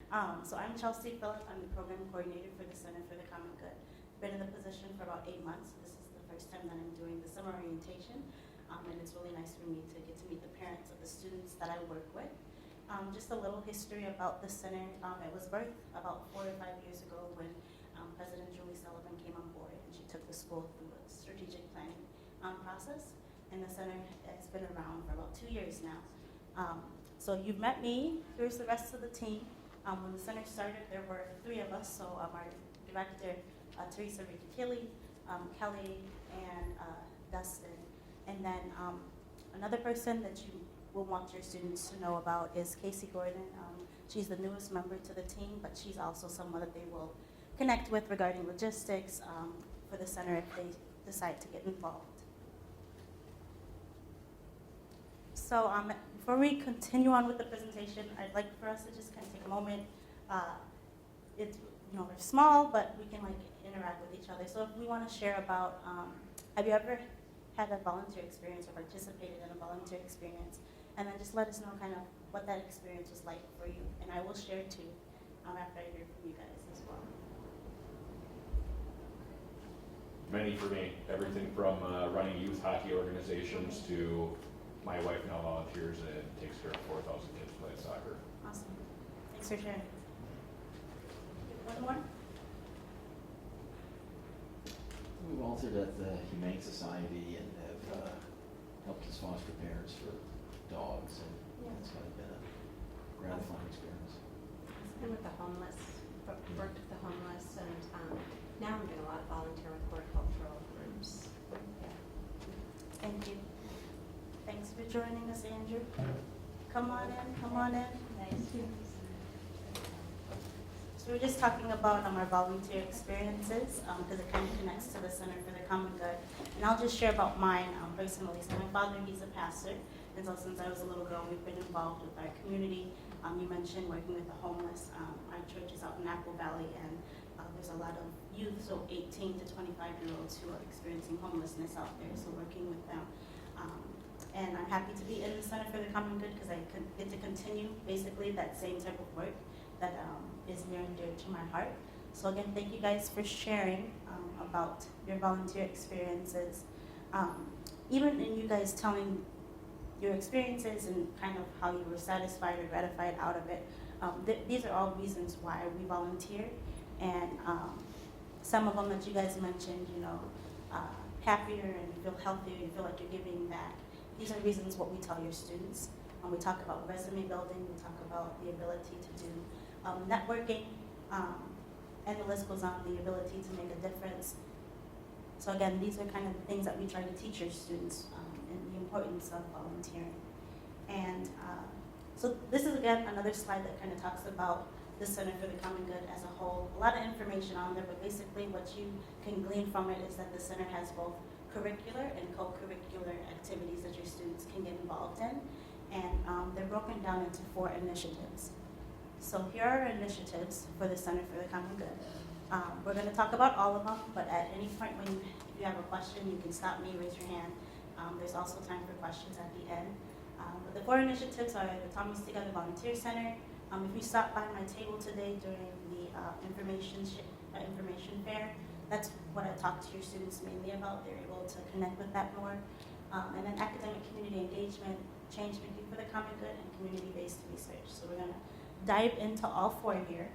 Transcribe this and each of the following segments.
So I'm Chelsea Phillip. I'm the program coordinator for the Center for the Common Good. Been in the position for about 8 months. This is the first time that I'm doing the summer orientation, and it's really nice for me to get to meet the parents of the students that I work with. Just a little history about the center. It was birthed about 4 or 5 years ago when President Julie Sullivan came on board, and she took the school through a strategic planning process. And the center has been around for about 2 years now. So you've met me. Here's the rest of the team. When the center started, there were 3 of us. So our director, Teresa Ricky-Kelly, Kelly, and Dustin. And then another person that you will want your students to know about is Casey Gordon. She's the newest member to the team, but she's also someone that they will connect with regarding logistics for the center if they decide to get involved. So before we continue on with the presentation, I'd like for us to just kind of take a moment. It's, we're small, but we can interact with each other. So if we want to share about, have you ever had a volunteer experience or participated in a volunteer experience? And then just let us know kind of what that experience was like for you. And I will share too after I hear from you guys as well. Many for me, everything from running youth hockey organizations to my wife now volunteers and takes care of 4,000 kids playing soccer. Awesome. Thanks for sharing. One more? We volunteered at the Humane Society and have helped as foster parents for dogs, and it's kind of been a gratifying experience. And with the homeless, worked with the homeless, and now I'm doing a lot of volunteer with horticultural groups. Yeah. Thank you. Thanks for joining us, Andrew. Come on in, come on in. Thank you. So we're just talking about our volunteer experiences because it kind of connects to the Center for the Common Good. And I'll just share about mine personally. So my father, he's a pastor. And so since I was a little girl, we've been involved with our community. You mentioned working with the homeless. Our church is out in Apple Valley, and there's a lot of youth, so 18 to 25-year-olds who are experiencing homelessness out there, so working with them. And I'm happy to be in the Center for the Common Good because I get to continue basically that same type of work that is near and dear to my heart. So again, thank you guys for sharing about your volunteer experiences. Even in you guys telling your experiences and kind of how you were satisfied or gratified out of it, these are all reasons why we volunteer. And some of them that you guys mentioned, happier and you feel healthier, you feel like you're giving back. These are reasons what we tell your students. We talk about resume building, we talk about the ability to do networking, and the list goes on, the ability to make a difference. So again, these are kind of the things that we try to teach your students and the importance of volunteering. And so this is again another slide that kind of talks about the Center for the Common Good as a whole. A lot of information on there, but basically what you can glean from it is that the center has both curricular and co-curricular activities that your students can get involved in. And they're broken down into 4 initiatives. So here are our initiatives for the Center for the Common Good. We're going to talk about all of them, but at any point if you have a question, you can stop me, raise your hand. There's also time for questions at the end. But the 4 initiatives are the Thomas Together Volunteer Center. If you stop by my table today during the information fair, that's what I talk to your students mainly about. They're able to connect with that more. And then academic community engagement, change making for the common good, and community-based research. So we're going to dive into all 4 here.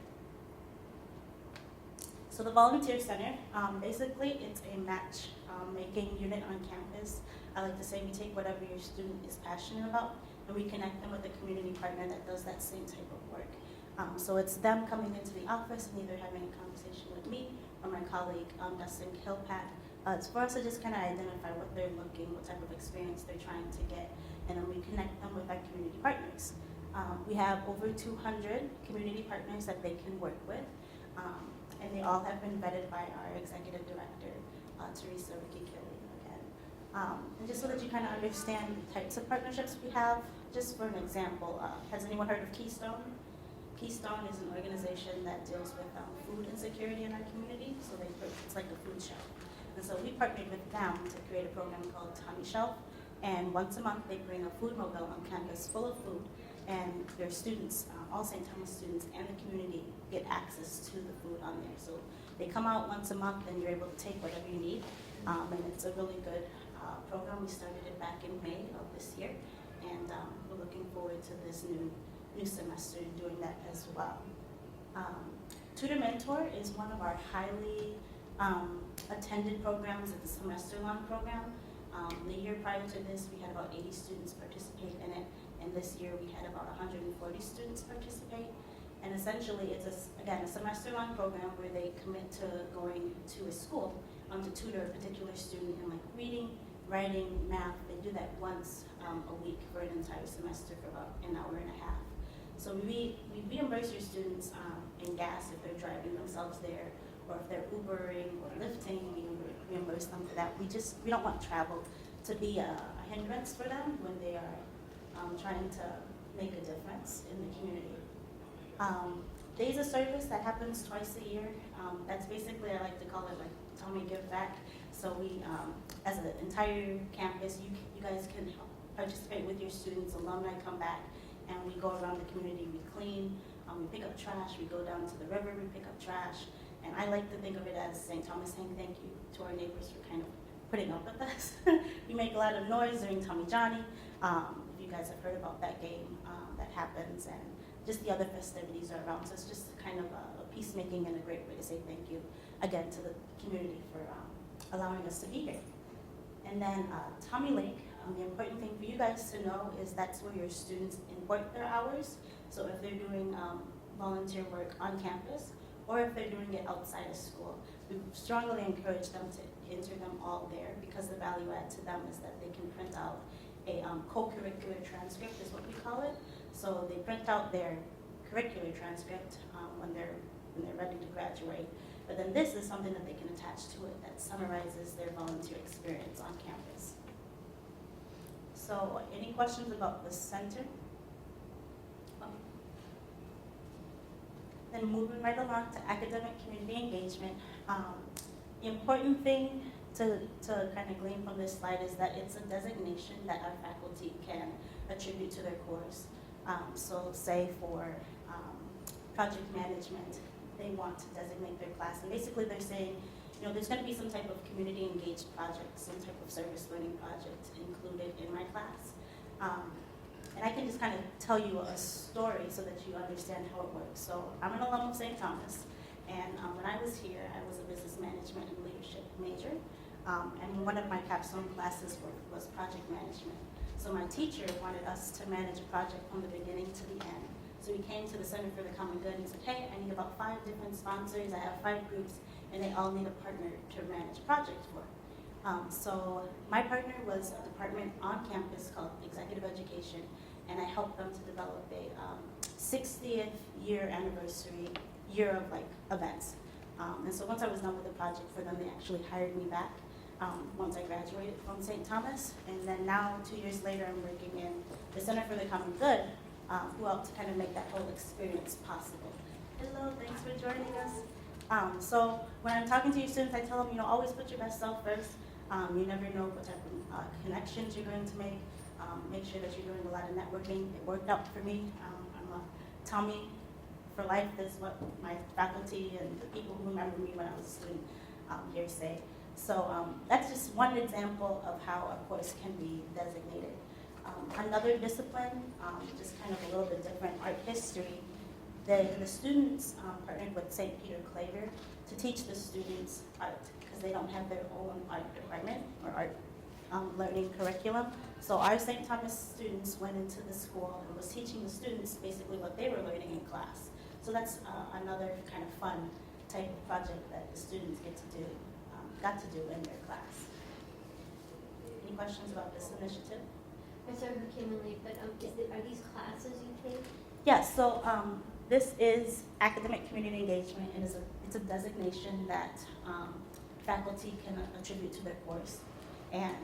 So the Volunteer Center, basically it's a match making unit on campus. I like to say we take whatever your student is passionate about and we connect them with a community partner that does that same type of work. So it's them coming into the office and either having a conversation with me or my colleague, Dustin Kilpack. It's for us to just kind of identify what they're looking, what type of experience they're trying to get, and then we connect them with our community partners. We have over 200 community partners that they can work with, and they all have been vetted by our executive director, Teresa Ricky-Kelly again. And just so that you kind of understand the types of partnerships we have, just for an example, has anyone heard of Keystone? Keystone is an organization that deals with food insecurity in our community, so it's like a food shelf. And so we partnered with them to create a program called Tummy Shelf, and once a month they bring a food mobile on campus full of food, and their students, all St. Thomas students and the community get access to the food on there. So they come out once a month and you're able to take whatever you need. And it's a really good program. We started it back in May of this year, and we're looking forward to this new semester doing that as well. Tutor Mentor is one of our highly attended programs. It's a semester-long program. The year prior to this, we had about 80 students participate in it, and this year we had about 140 students participate. And essentially, it's again a semester-long program where they commit to going to a school to tutor a particular student in like reading, writing, math. They do that once a week for an entire semester for about an hour and a half. So we reimburse your students in gas if they're driving themselves there, or if they're Ubering or lifting, we reimburse them for that. We don't want travel to be a hindrance for them when they are trying to make a difference in the community. Days of service, that happens twice a year. That's basically, I like to call it like Tommy Give Back. So we, as an entire campus, you guys can participate with your students. Alumni come back and we go around the community, we clean, we pick up trash, we go down to the river, we pick up trash. And I like to think of it as St. Thomas saying thank you to our neighbors for kind of putting up with us. We make a lot of noise during Tommy Johnny. If you guys have heard about that game that happens, and just the other festivities are around. So it's just kind of a peacemaking and a great way to say thank you again to the community for allowing us to be here. And then Tommy Lake, the important thing for you guys to know is that's where your students import their hours. So if they're doing volunteer work on campus, or if they're doing it outside of school, we strongly encourage them to enter them all there, because the value add to them is that they can print out a co-curricular transcript is what we call it. So they print out their curricular transcript when they're ready to graduate. But then this is something that they can attach to it that summarizes their volunteer experience on campus. So any questions about the center? Then moving right along to academic community engagement. The important thing to kind of glean from this slide is that it's a designation that our faculty can attribute to their course. So say for project management, they want to designate their class. And basically they're saying, you know, there's going to be some type of community engaged project, some type of service learning project included in my class. And I can just kind of tell you a story so that you understand how it works. So I'm an alum of St. Thomas, and when I was here, I was a business management and leadership major, and one of my capstone classes was project management. So my teacher wanted us to manage a project from the beginning to the end. So we came to the Center for the Common Good and said, hey, I need about 5 different sponsors, I have 5 groups, and they all need a partner to manage projects for. So my partner was a department on campus called Executive Education, and I helped them to develop a 60th year anniversary year of like events. And so once I was done with the project for them, they actually hired me back once I graduated from St. Thomas. And then now, 2 years later, I'm working in the Center for the Common Good, who helped to kind of make that whole experience possible. Hello, thanks for joining us. So when I'm talking to your students, I tell them, you know, always put your best self first. You never know what type of connections you're going to make. Make sure that you're doing a lot of networking. It worked out for me. I'm a Tommy for life is what my faculty and the people who remember me when I was a student here say. So that's just one example of how a course can be designated. Another discipline, just kind of a little bit different, art history. The students partnered with St. Peter Claver to teach the students art because they don't have their own art department or art learning curriculum. So our St. Thomas students went into the school and was teaching the students basically what they were learning in class. So that's another kind of fun type of project that the students got to do in their class. Any questions about this initiative? I'm sorry who came in late, but are these classes you take? Yes, so this is academic community engagement, and it's a designation that faculty can attribute to their course. And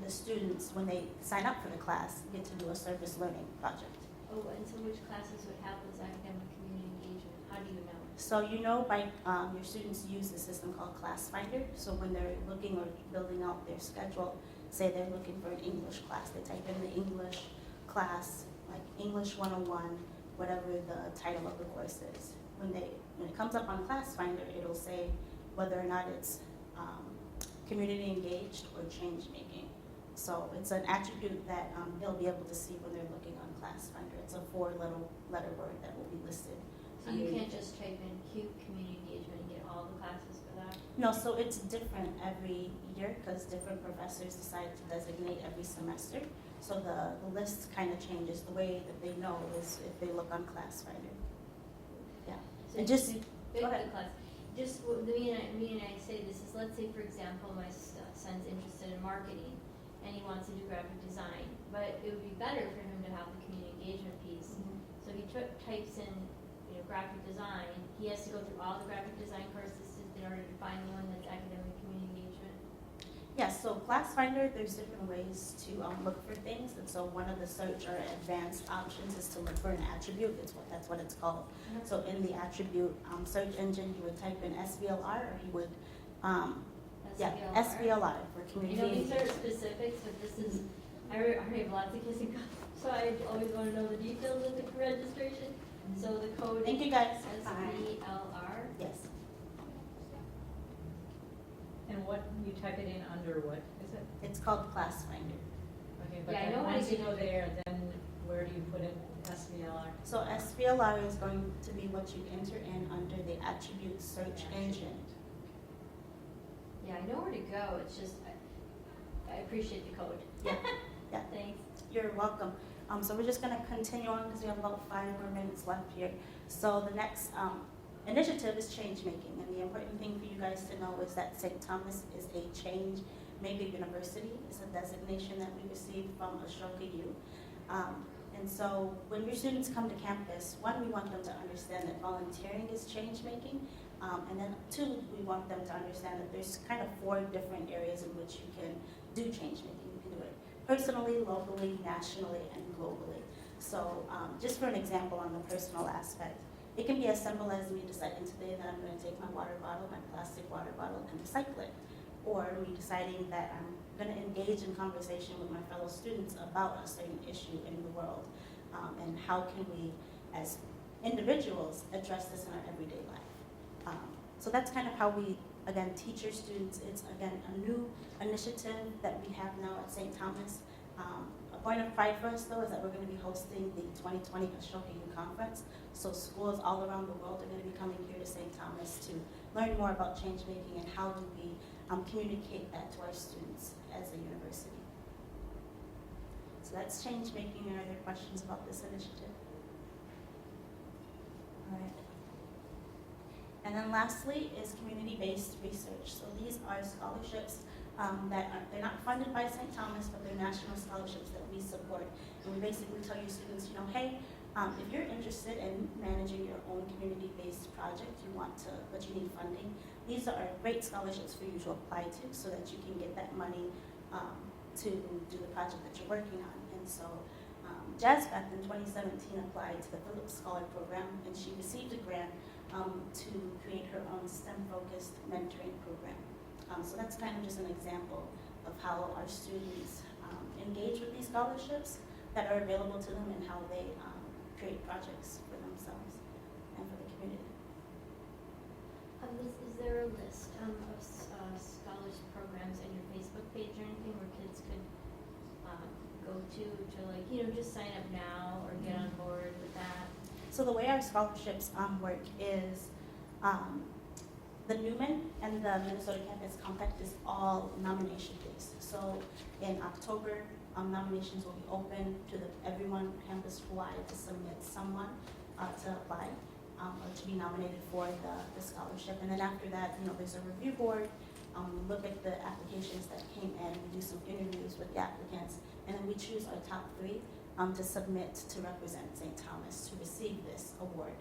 the students, when they sign up for the class, get to do a service learning project. Oh, and so which classes would have this academic community engagement? How do you know? So you know by your students use a system called ClassFinder. So when they're looking or building out their schedule, say they're looking for an English class, they type in the English class, like English 101, whatever the title of the course is. when it comes up on Class Finder, it'll say whether or not it's community engaged or change making. So it's an attribute that they'll be able to see when they're looking on Class Finder. It's a 4-letter word that will be listed. So you underneath. can't just type in CUBE community engagement and get all the classes for that? No, so it's different every year because different professors decide to designate every semester. So the list kind of changes. The way that they know is if they look on Class Finder. Yeah. So And just, Big go ahead. class. Just, me and I say this is, let's say, for example, my son's interested in marketing and he wants to do graphic design, but it would be better for him to have the community engagement piece. So if he types in, graphic design, he has to go through all the graphic design courses in order to find the one that's academic community engagement. Yes, so Class Finder, there's different ways to look for things. And so one of the search or advanced options is to look for an attribute. That's what it's called. So in the attribute search engine, you would type in SBLR or he would, SBLR for community These are engagement. specifics, but this is, I have lots of kids in college, so I always want to know the details of the registration. So the code Thank is you, guys. SBLR. Yes. And what, you type it in under what is it? It's called Class Finder. Okay, but Yeah, I then know how to once you get go it. there, then where do you put in SBLR? So SBLR is going to be what you enter in under the attribute search engine. Yeah, I know where to go, it's just, I appreciate the code. Yeah, yeah. Thanks. You're welcome. So we're just gonna continue on because we have about 5 more minutes left here. So the next initiative is change making, and the important thing for you guys to know is that St. Thomas is a change maker university. It's a designation that we received from Ashoka U. And so when your students come to campus, one, we want them to understand that volunteering is change making. And then 2, we want them to understand that there's kind of 4 different areas in which you can do change making. You can do it personally, locally, nationally, and globally. So just for an example on the personal aspect, it can be as simple as me deciding today that I'm going to take my water bottle, my plastic water bottle, and recycle it. Or me deciding that I'm going to engage in conversation with my fellow students about a certain issue in the world. And how can we, as individuals, address this in our everyday life. So that's kind of how we, again, teach your students. It's, again, a new initiative that we have now at St. Thomas. A point of pride for us, though, is that we're going to be hosting the 2020 Ashoka U Conference. So schools all around the world are going to be coming here to St. Thomas to learn more about change making and how do we communicate that to our students as a university. So that's change making. Are there questions about this initiative? All right. And then lastly is community-based research. So these are scholarships they're not funded by St. Thomas, but they're national scholarships that we support. And we basically tell your students, hey, if you're interested in managing your own community-based project, but you need funding, these are great scholarships for you to apply to so that you can get that money to do the project that you're working on. And so Jasbeth in 2017 applied to the Phillips Scholar Program, and she received a grant to create her own STEM-focused mentoring program. So that's kind of just an example of how our students engage with these scholarships that are available to them and how they create projects for themselves and for the community. Is there a list of scholars programs on your Facebook page or anything where kids could go to just sign up now or get on board with that? So the way our scholarships work is the Newman and the Minnesota Campus Compact is all nomination based. So in October, nominations will be open to everyone campus-wide to submit someone to apply or to be nominated for the scholarship. And then after that, there's a review board. We look at the applications that came in, we do some interviews with the applicants, and then we choose our top 3 to submit to represent St. Thomas to receive this award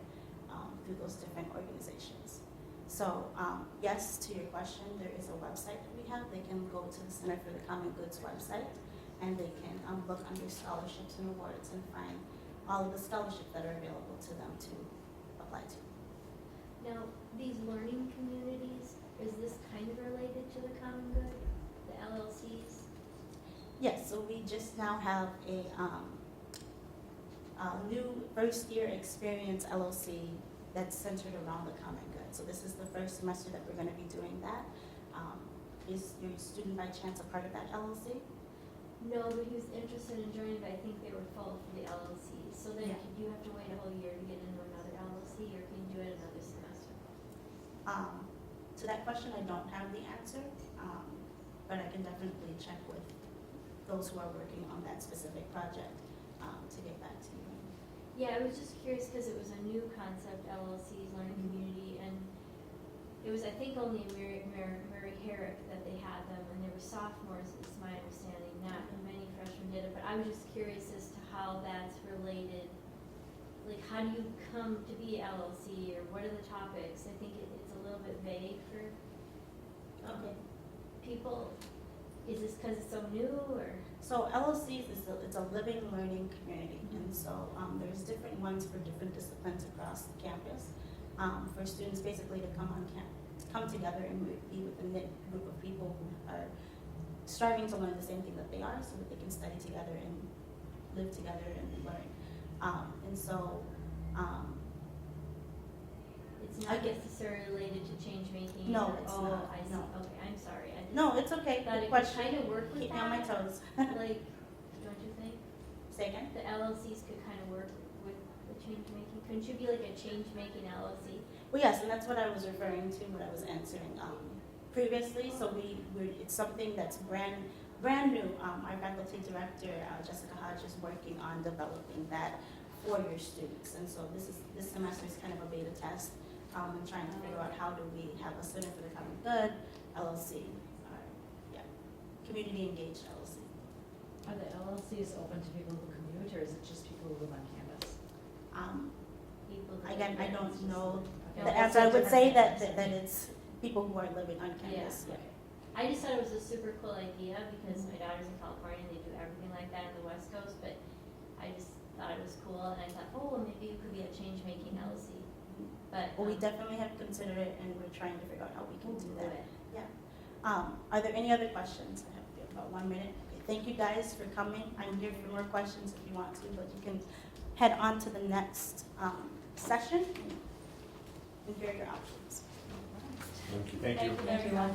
through those different organizations. So yes, to your question, there is a website that we have. They can go to the Center for the Common Goods website, and they can look under scholarships and awards and find all of the scholarships that are available to them to apply to. Now, these learning communities, is this kind of related to the Common Good, the LLCs? Yes, so we just now have a new first-year experience LLC that's centered around the common good. So this is the first semester that we're gonna be doing that. Is your student by chance a part of that LLC? No, but he was interested in joining, but I think they were full for the LLC. So then Yeah. do you have to wait a whole year to get into another LLC, or can you do it another semester? To that question, I don't have the answer, but I can definitely check with those who are working on that specific project to get back to you. Yeah, I was just curious because it was a new concept, LLCs, learning community, and it was, I think, only in Mary Herrick that they had them, and they were sophomores, is my understanding, not many freshmen did it, but I was just curious as to how that's related. Like, how do you come to be LLC, or what are the topics? I think it's a little bit vague for Okay. people. Is this because it's so new, or? So LLCs it's a living learning community, and so there's different ones for different disciplines across the campus. For students basically to come together and be with a knit group of people who are striving to learn the same thing that they are, so that they can study together and live together and learn. And so It's I not get- necessarily related to change making? No, or- it's oh, not, I see, no. okay, I'm sorry, I just. no, it's okay. Thought Good it could question. kind of work with Keep me on my that. toes. Like, don't you think? Say again. The LLCs could kind of work with the change making, couldn't you be like a change making LLC? Well, yes, and that's what I was referring to when I was answering previously. So it's something that's brand new. Our faculty director, Jessica Hodge, is working on developing that for your students. And so this semester is kind of a beta test and trying to figure out how do we have a Center for the Common Good LLC, community engaged LLC. Are the LLCs open to people who commute, or is it just people who live on campus? People that Again, live I there, don't it's just know like- No, the that's answer. a I would different say that campus. it's people who are living on campus. Yeah. I just thought it was a super cool idea because my daughter's in California and they do everything like that in the West Coast, but I just thought it was cool and I thought, oh, well, maybe it could be a change making LLC. But Well, we definitely have considered it, and we're trying to figure out how we can do that. it. Are there any other questions? I have about 1 minute. Okay, thank you guys for coming. I'm here for more questions if you want to, but you can head on to the next session and hear your options. Thank you. Thank you very much.